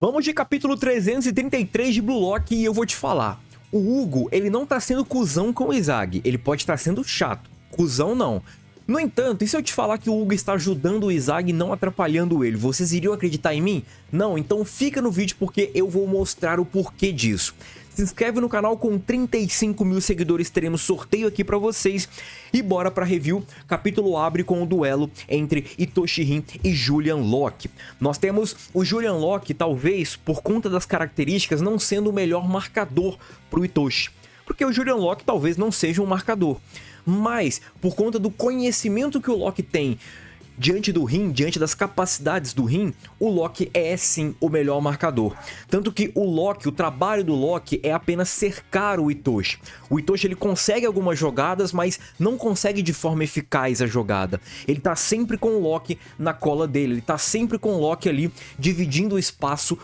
Vamos de capítulo 333 de Blue Lock e eu vou te falar. O Hugo, ele não tá sendo cuzão com o Izag, ele pode estar sendo chato. Cuzão não. No entanto, e se eu te falar que o Hugo está ajudando o Izag e não atrapalhando ele, vocês iriam acreditar em mim? Não, então fica no vídeo porque eu vou mostrar o porquê disso. Se inscreve no canal, com 35 mil seguidores teremos sorteio aqui pra vocês. E bora pra review. Capítulo abre com o duelo entre Itoshi Rin e Julian Locke. Nós temos o Julian Locke, talvez, por conta das características, não sendo o melhor marcador pro Itoshi. Porque o Julian Locke talvez não seja um marcador. Mas, por conta do conhecimento que o Locke tem diante do Rin, diante das capacidades do Rin, o Locke é sim o melhor marcador. Tanto que o Locke, o trabalho do Locke é apenas cercar o Itoshi. O Itoshi ele consegue algumas jogadas, mas não consegue de forma eficaz a jogada. Ele tá sempre com o Locke na cola dele, ele tá sempre com o Locke ali dividindo o espaço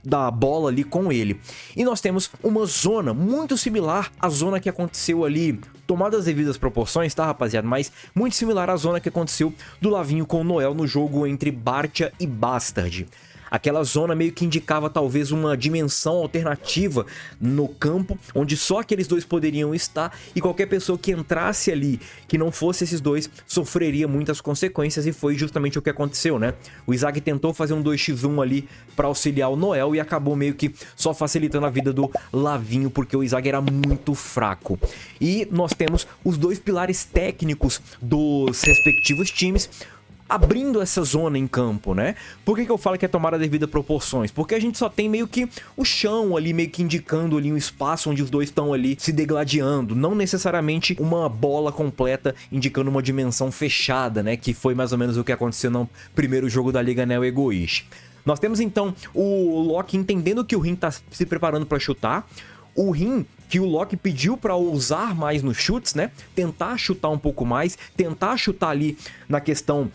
da bola ali com ele. E nós temos uma zona muito similar à zona que aconteceu ali, tomadas as devidas proporções, tá, rapaziada? Mas muito similar à zona que aconteceu do Lavinho com o Noel no jogo entre Bartia e Bastard. Aquela zona meio que indicava talvez uma dimensão alternativa no campo, onde só aqueles dois poderiam estar, e qualquer pessoa que entrasse ali, que não fosse esses dois, sofreria muitas consequências, e foi justamente o que aconteceu, né? O Izag tentou fazer um 2x1 ali para auxiliar o Noel e acabou meio que só facilitando a vida do Lavinho, porque o Izag era muito fraco. E nós temos os dois pilares técnicos dos respectivos times, abrindo essa zona em campo, né? Por que eu falo que é tomar a devida proporções? Porque a gente só tem meio que o chão ali, meio que indicando ali um espaço onde os dois estão ali se degladiando, não necessariamente uma bola completa indicando uma dimensão fechada, né? Que foi mais ou menos o que aconteceu no primeiro jogo da Liga Neo Egoish. Nós temos então o Locke entendendo que o Rin tá se preparando para chutar, o Rin que o Locke pediu para ousar mais nos chutes, né? Tentar chutar um pouco mais, tentar chutar ali na questão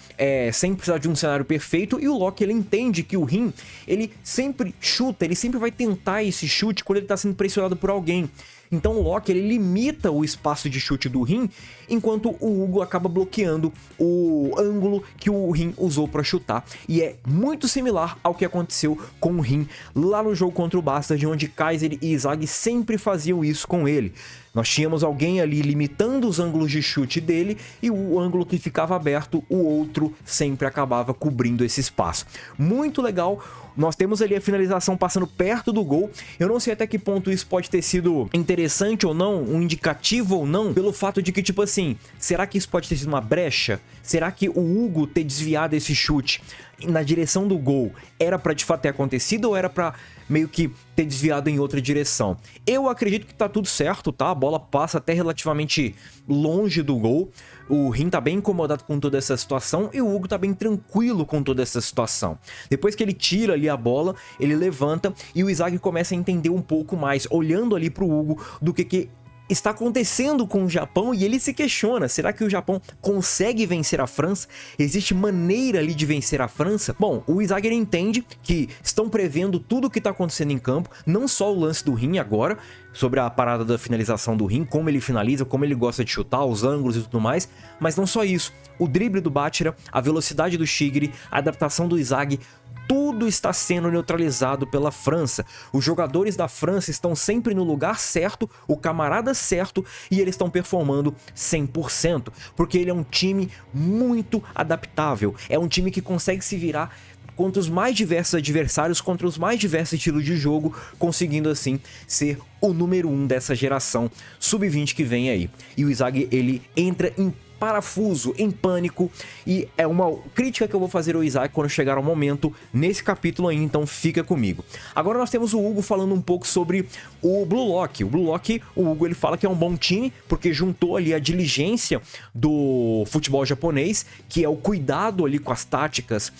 sem precisar de um cenário perfeito. E o Locke, ele entende que o Rin, ele sempre chuta, ele sempre vai tentar esse chute quando ele tá sendo pressionado por alguém. Então o Locke, ele limita o espaço de chute do Rin, enquanto o Hugo acaba bloqueando o ângulo que o Rin usou para chutar. E é muito similar ao que aconteceu com o Rin lá no jogo contra o Bastard, onde Kaiser e Izag sempre faziam isso com ele. Nós tínhamos alguém ali limitando os ângulos de chute dele, e o ângulo que ficava aberto, o outro sempre acabava cobrindo esse espaço. Muito legal. Nós temos ali a finalização passando perto do gol. Eu não sei até que ponto isso pode ter sido interessante ou não, um indicativo ou não, pelo fato de que, tipo assim, será que isso pode ter sido uma brecha? Será que o Hugo ter desviado esse chute na direção do gol era pra de fato ter acontecido, ou era pra meio que ter desviado em outra direção? Eu acredito que tá tudo certo, tá? A bola passa até relativamente longe do gol. O Rin tá bem incomodado com toda essa situação e o Hugo tá bem tranquilo com toda essa situação. Depois que ele tira ali a bola, ele levanta e o Izag começa a entender um pouco mais, olhando ali pro Hugo, do que está acontecendo com o Japão, e ele se questiona, será que o Japão consegue vencer a França? Existe maneira ali de vencer a França? Bom, o Izag entende que estão prevendo tudo o que está acontecendo em campo, não só o lance do Rin agora, sobre a parada da finalização do Rin, como ele finaliza, como ele gosta de chutar, os ângulos e tudo mais, mas não só isso, o drible do Bachira, a velocidade do Shigiri, a adaptação do Izag, tudo está sendo neutralizado pela França. Os jogadores da França estão sempre no lugar certo, o camarada certo, e eles estão performando 100%, porque ele é um time muito adaptável, é um time que consegue se virar contra os mais diversos adversários, contra os mais diversos estilos de jogo, conseguindo assim ser o número 1 dessa geração sub-20 que vem aí. E o Izag, ele entra em parafuso, em pânico, e é uma crítica que eu vou fazer ao Izag quando chegar ao momento nesse capítulo aí, então fica comigo. Agora nós temos o Hugo falando um pouco sobre o Blue Lock. O Blue Lock, o Hugo, ele fala que é um bom time, porque juntou ali a diligência do futebol japonês, que é o cuidado ali com as táticas,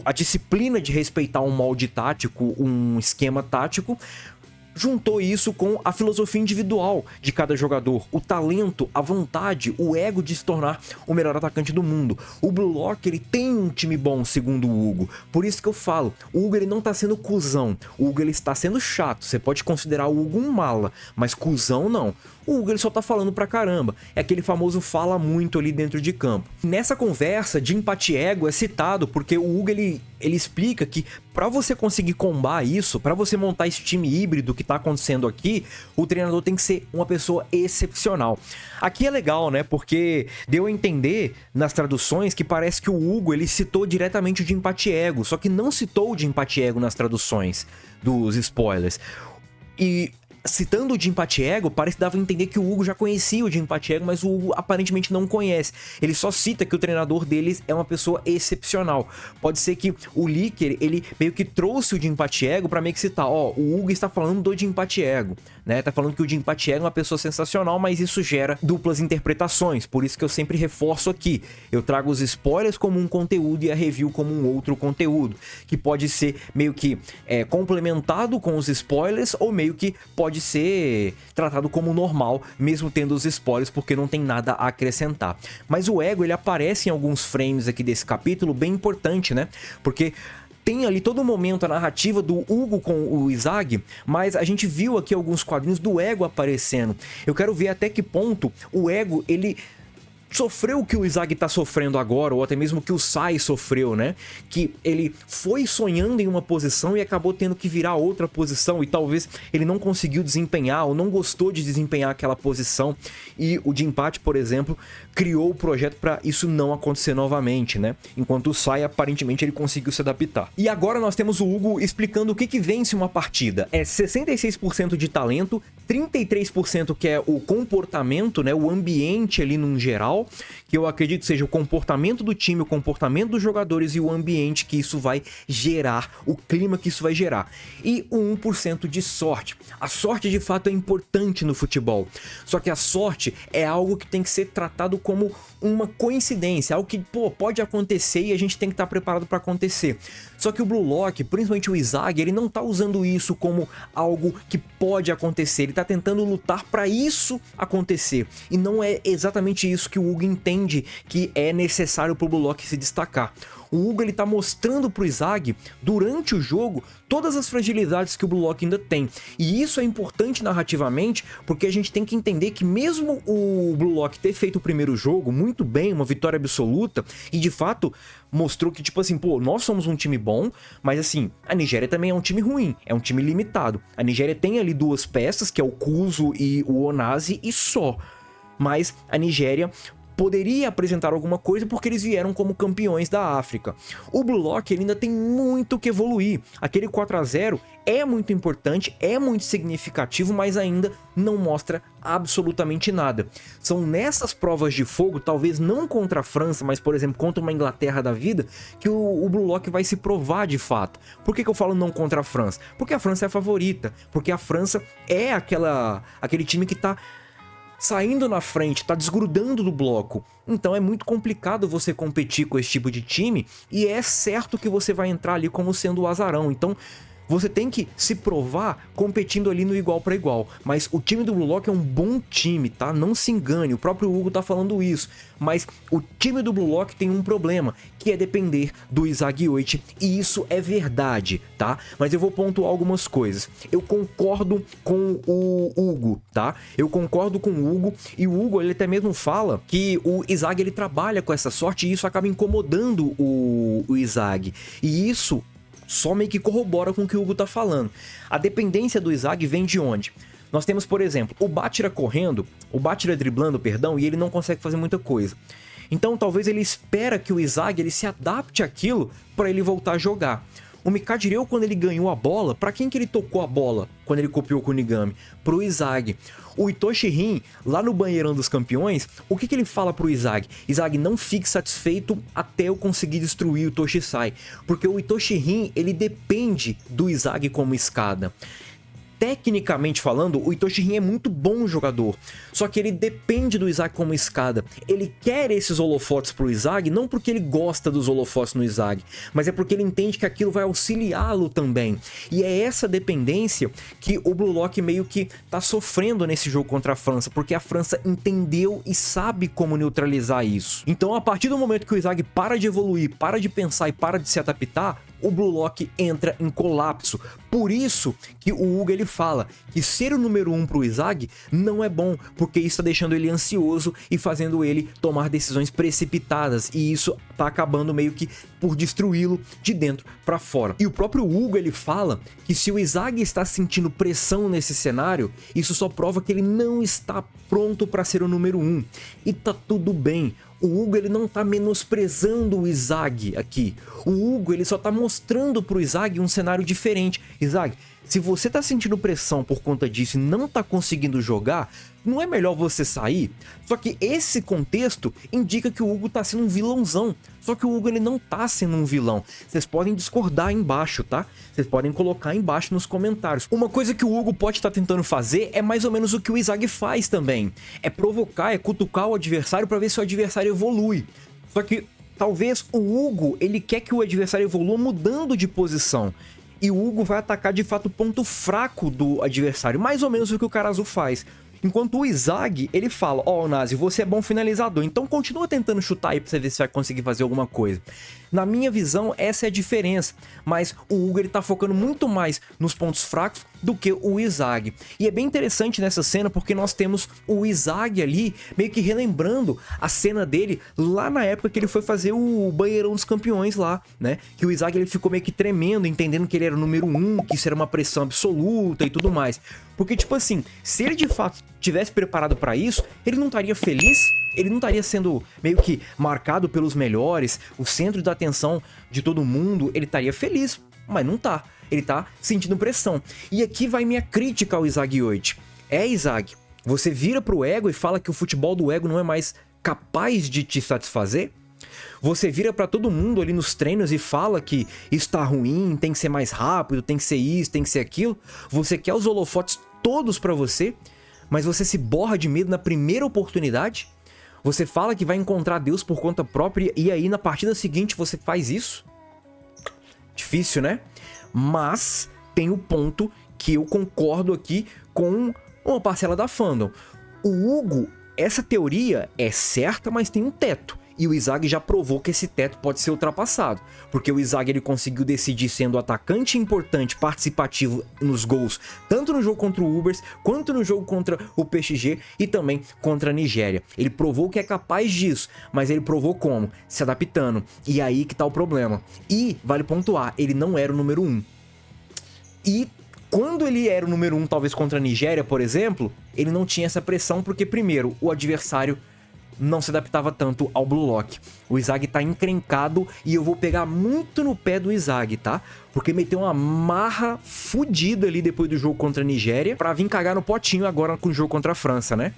a disciplina de respeitar um molde tático, um esquema tático, juntou isso com a filosofia individual de cada jogador, o talento, a vontade, o ego de se tornar o melhor atacante do mundo. O Blue Lock, ele tem um time bom, segundo o Hugo. Por isso que eu falo, o Hugo, ele não tá sendo cuzão. O Hugo, ele está sendo chato. Você pode considerar o Hugo um mala, mas cuzão não. O Hugo, ele só tá falando pra caramba. É aquele famoso fala muito ali dentro de campo. Nessa conversa de empate ego é citado porque o Hugo, ele ele explica que para você conseguir combar isso, para você montar esse time híbrido que tá acontecendo aqui, o treinador tem que ser uma pessoa excepcional. Aqui é legal, né? Porque deu a entender nas traduções que parece que o Hugo, ele citou diretamente o Jim Paciego, só que não citou o Jim Paciego nas traduções dos spoilers. E citando o Jim Paciego, parece que dava a entender que o Hugo já conhecia o Jim Paciego, mas o Hugo aparentemente não conhece. Ele só cita que o treinador deles é uma pessoa excepcional. Pode ser que o Licker, ele meio que trouxe o Jim Paciego pra meio que citar, ó, o Hugo está falando do Jim Paciego, né? Tá falando que o Jim Paciego é uma pessoa sensacional, mas isso gera duplas interpretações. Por isso que eu sempre reforço aqui. Eu trago os spoilers como um conteúdo e a review como um outro conteúdo, que pode ser meio que complementado com os spoilers ou meio que pode ser tratado como normal, mesmo tendo os spoilers, porque não tem nada a acrescentar. Mas o ego, ele aparece em alguns frames aqui desse capítulo, bem importante, né? Porque tem ali todo momento a narrativa do Hugo com o Izag, mas a gente viu aqui alguns quadrinhos do ego aparecendo. Eu quero ver até que ponto o ego, ele sofreu o que o Izag tá sofrendo agora, ou até mesmo o que o Sai sofreu, né? Que ele foi sonhando em uma posição e acabou tendo que virar outra posição, e talvez ele não conseguiu desempenhar, ou não gostou de desempenhar aquela posição, e o Jim Pat, por exemplo, criou o projeto para isso não acontecer novamente, né? Enquanto o Sai, aparentemente, ele conseguiu se adaptar. E agora nós temos o Hugo explicando o que vence uma partida. É 66% de talento, 33% que é o comportamento, né? O ambiente ali num geral, que eu acredito seja o comportamento do time, o comportamento dos jogadores e o ambiente que isso vai gerar, o clima que isso vai gerar. E o 1% de sorte. A sorte de fato é importante no futebol, só que a sorte é algo que tem que ser tratado como uma coincidência, algo que pode acontecer e a gente tem que estar preparado para acontecer. Só que o Blue Lock, principalmente o Izag, ele não tá usando isso como algo que pode acontecer, ele tá tentando lutar para isso acontecer, e não é exatamente isso que o Hugo entende que é necessário pro Blue Lock se destacar. O Hugo, ele tá mostrando pro Izag, durante o jogo, todas as fragilidades que o Blue Lock ainda tem. E isso é importante narrativamente, porque a gente tem que entender que mesmo o Blue Lock ter feito o primeiro jogo muito bem, uma vitória absoluta, e de fato mostrou que, tipo assim, nós somos um time bom, mas assim, a Nigéria também é um time ruim, é um time limitado. A Nigéria tem ali duas peças, que é o Kuzo e o Onazi, e só. Mas a Nigéria poderia apresentar alguma coisa porque eles vieram como campeões da África. O Blue Lock, ele ainda tem muito que evoluir. Aquele 4-0 é muito importante, é muito significativo, mas ainda não mostra absolutamente nada. São nessas provas de fogo, talvez não contra a França, mas por exemplo contra uma Inglaterra da vida, que o Blue Lock vai se provar de fato. Por que eu falo não contra a França? Porque a França é a favorita, porque a França é aquele time que tá saindo na frente, tá desgrudando do bloco. Então é muito complicado você competir com esse tipo de time, e é certo que você vai entrar ali como sendo o azarão. Então você tem que se provar competindo ali no igual para igual. Mas o time do Blue Lock é um bom time, tá? Não se engane, o próprio Hugo tá falando isso. Mas o time do Blue Lock tem um problema, que é depender do Izag Oit, e isso é verdade, tá? Mas eu vou pontuar algumas coisas. Eu concordo com o Hugo, tá? Eu concordo com o Hugo, e o Hugo, ele até mesmo fala que o Izag, ele trabalha com essa sorte, e isso acaba incomodando o Izag. E isso só meio que corrobora com o que o Hugo tá falando. A dependência do Izag vem de onde? Nós temos, por exemplo, o Bátira correndo, o Bátira driblando, perdão, e ele não consegue fazer muita coisa. Então talvez ele espera que o Izag, ele se adapte àquilo para ele voltar a jogar. O Mikadireu, quando ele ganhou a bola, para quem que ele tocou a bola quando ele copiou o Kunigami? Pro Izag. O Itoshi Rin, lá no banheirão dos campeões, o que ele fala pro Izag? Izag, não fique satisfeito até eu conseguir destruir o Toshisai. Porque o Itoshi Rin, ele depende do Izag como escada. Tecnicamente falando, o Itoshi Rin é muito bom jogador, só que ele depende do Izag como escada. Ele quer esses holofotes pro Izag, não porque ele gosta dos holofotes no Izag, mas é porque ele entende que aquilo vai auxiliá-lo também. E é essa dependência que o Blue Lock meio que tá sofrendo nesse jogo contra a França, porque a França entendeu e sabe como neutralizar isso. Então, a partir do momento que o Izag para de evoluir, para de pensar e para de se adaptar, o Blue Lock entra em colapso. Por isso que o Hugo ele fala que ser o número 1 pro Izag não é bom, porque isso tá deixando ele ansioso e fazendo ele tomar decisões precipitadas, e isso tá acabando meio que por destruí-lo de dentro para fora. E o próprio Hugo ele fala que se o Izag está sentindo pressão nesse cenário, isso só prova que ele não está pronto para ser o número 1. E tá tudo bem. O Hugo ele não tá menosprezando o Izag aqui. O Hugo ele só tá mostrando pro Izag um cenário diferente. Izag, se você tá sentindo pressão por conta disso e não tá conseguindo jogar, não é melhor você sair? Só que esse contexto indica que o Hugo tá sendo um vilãozão. Só que o Hugo ele não tá sendo um vilão. Vocês podem discordar aí embaixo, tá? Vocês podem colocar aí embaixo nos comentários. Uma coisa que o Hugo pode estar tentando fazer é mais ou menos o que o Izag faz também. É provocar, é cutucar o adversário para ver se o adversário evolui. Só que talvez o Hugo ele quer que o adversário evolua mudando de posição. E o Hugo vai atacar de fato o ponto fraco do adversário, mais ou menos o que o cara azul faz. Enquanto o Izag, ele fala, ó, Nazi, você é bom finalizador, então continua tentando chutar aí pra você ver se vai conseguir fazer alguma coisa. Na minha visão, essa é a diferença, mas o Hugo ele tá focando muito mais nos pontos fracos do que o Izag. E é bem interessante nessa cena porque nós temos o Izag ali meio que relembrando a cena dele lá na época que ele foi fazer o Banheirão dos Campeões lá, né? Que o Izag ele ficou meio que tremendo, entendendo que ele era o número 1, que isso era uma pressão absoluta e tudo mais. Porque, tipo assim, se ele de fato tivesse preparado pra isso, ele não estaria feliz? Ele não estaria sendo meio que marcado pelos melhores, o centro da atenção de todo mundo, ele estaria feliz, mas não tá. Ele tá sentindo pressão. E aqui vai minha crítica ao Izag 8. Izag, você vira pro ego e fala que o futebol do ego não é mais capaz de te satisfazer? Você vira pra todo mundo ali nos treinos e fala que isso tá ruim, tem que ser mais rápido, tem que ser isso, tem que ser aquilo? Você quer os holofotes todos pra você, mas você se borra de medo na primeira oportunidade? Você fala que vai encontrar Deus por conta própria e aí na partida seguinte você faz isso? Difícil, né? Mas tem o ponto que eu concordo aqui com uma parcela da fandom. O Hugo, essa teoria é certa, mas tem um teto. E o Izag já provou que esse teto pode ser ultrapassado, porque o Izag ele conseguiu decidir sendo atacante importante, participativo nos gols, tanto no jogo contra o Ubers, quanto no jogo contra o PSG e também contra a Nigéria. Ele provou que é capaz disso, mas ele provou como? Se adaptando. E aí que tá o problema. E, vale pontuar, ele não era o número 1. E quando ele era o número 1, talvez contra a Nigéria, por exemplo, ele não tinha essa pressão, porque primeiro, o adversário não se adaptava tanto ao Blue Lock. O Izag tá encrencado e eu vou pegar muito no pé do Izag, tá? Porque meteu uma marra fodida ali depois do jogo contra a Nigéria pra vir cagar no potinho agora com o jogo contra a França, né?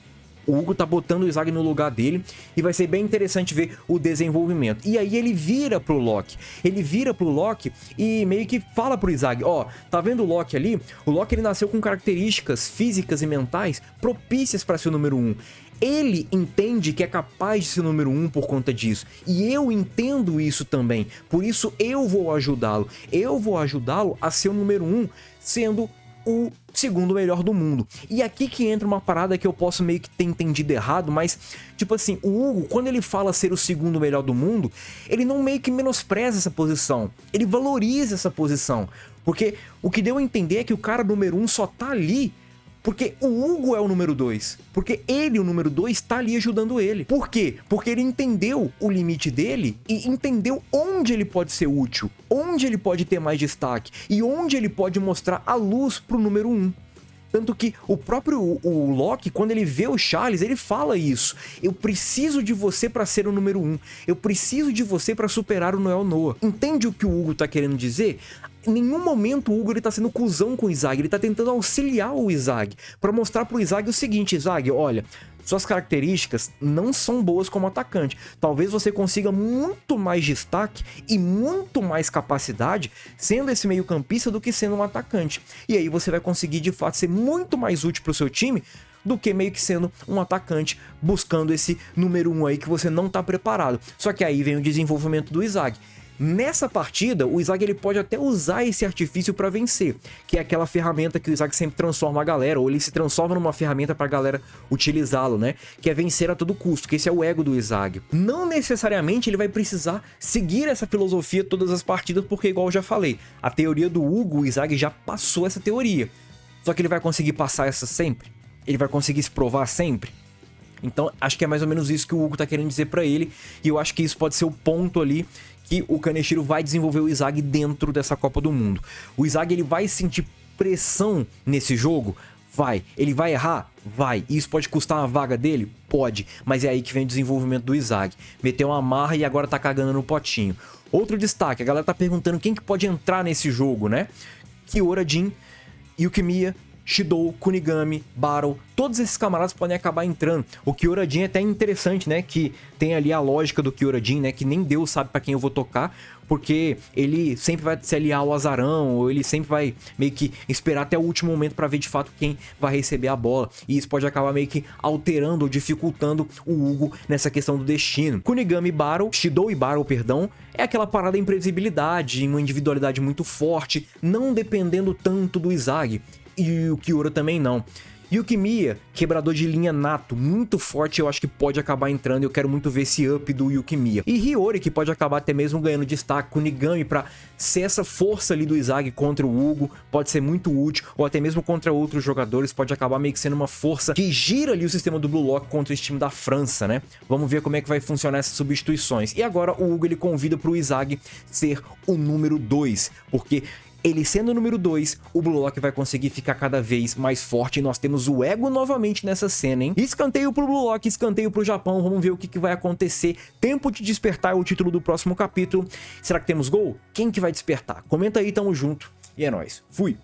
O Hugo tá botando o Izag no lugar dele e vai ser bem interessante ver o desenvolvimento. E aí ele vira pro Lock. Ele vira pro Lock e meio que fala pro Izag, ó, tá vendo o Lock ali? O Lock ele nasceu com características físicas e mentais propícias para ser o número 1. Ele entende que é capaz de ser o número 1 por conta disso. E eu entendo isso também. Por isso eu vou ajudá-lo. Eu vou ajudá-lo a ser o número 1, sendo o segundo melhor do mundo. E aqui que entra uma parada que eu posso meio que ter entendido errado, mas, tipo assim, o Hugo, quando ele fala ser o segundo melhor do mundo, ele não meio que menospreza essa posição. Ele valoriza essa posição. Porque o que deu a entender é que o cara número 1 só tá ali porque o Hugo é o número 2. Porque ele, o número 2, tá ali ajudando ele. Por quê? Porque ele entendeu o limite dele e entendeu onde ele pode ser útil, onde ele pode ter mais destaque e onde ele pode mostrar a luz pro número 1. Tanto que o próprio o Loki, quando ele vê o Charles, ele fala isso. Eu preciso de você para ser o número 1. Eu preciso de você para superar o Noel Noah. Entende o que o Hugo tá querendo dizer? Em nenhum momento o Hugo ele tá sendo cuzão com o Izag. Ele tá tentando auxiliar o Izag para mostrar pro Izag o seguinte: Izag, olha, suas características não são boas como atacante. Talvez você consiga muito mais destaque e muito mais capacidade sendo esse meio campista do que sendo um atacante. E aí você vai conseguir de fato ser muito mais útil pro seu time do que meio que sendo um atacante buscando esse número 1 aí que você não tá preparado. Só que aí vem o desenvolvimento do Izag. Nessa partida, o Izag ele pode até usar esse artifício para vencer, que é aquela ferramenta que o Izag sempre transforma a galera, ou ele se transforma numa ferramenta pra galera utilizá-lo, né? Que é vencer a todo custo, que esse é o ego do Izag. Não necessariamente ele vai precisar seguir essa filosofia todas as partidas, porque igual eu já falei, a teoria do Hugo, o Izag já passou essa teoria. Só que ele vai conseguir passar essa sempre? Ele vai conseguir se provar sempre? Então, acho que é mais ou menos isso que o Hugo tá querendo dizer pra ele, e eu acho que isso pode ser o ponto ali que o Kaneshiro vai desenvolver o Izag dentro dessa Copa do Mundo. O Izag ele vai sentir pressão nesse jogo? Vai. Ele vai errar? Vai. E isso pode custar uma vaga dele? Pode. Mas é aí que vem o desenvolvimento do Izag. Meteu uma marra e agora tá cagando no potinho. Outro destaque, a galera tá perguntando quem que pode entrar nesse jogo, né? Kiora, Jin, Yukimiya, Shidou, Kunigami, Battle, todos esses camaradas podem acabar entrando. O Kiora Jin é até interessante, né? Que tem ali a lógica do Kiora Jin, né? Que nem Deus sabe pra quem eu vou tocar, porque ele sempre vai se aliar ao azarão, ou ele sempre vai meio que esperar até o último momento pra ver de fato quem vai receber a bola. E isso pode acabar meio que alterando ou dificultando o Hugo nessa questão do destino. Kunigami e Battle, Shidou e Battle, perdão, é aquela parada de imprevisibilidade, uma individualidade muito forte, não dependendo tanto do Izag. E o Kiora também não. Yukimiya, quebrador de linha nato, muito forte, eu acho que pode acabar entrando, eu quero muito ver esse up do Yukimiya. E Hiyori, que pode acabar até mesmo ganhando destaque, Kunigami pra ser essa força ali do Izag contra o Hugo, pode ser muito útil, ou até mesmo contra outros jogadores, pode acabar meio que sendo uma força que gira ali o sistema do Blue Lock contra o time da França, né? Vamos ver como é que vai funcionar essas substituições. E agora o Hugo ele convida pro Izag ser o número 2, porque ele sendo o número 2, o Blue Lock vai conseguir ficar cada vez mais forte e nós temos o ego novamente nessa cena, hein? Escanteio pro Blue Lock, escanteio pro Japão, vamos ver o que vai acontecer. Tempo de despertar é o título do próximo capítulo. Será que temos gol? Quem que vai despertar? Comenta aí, tamo junto e é nóis. Fui!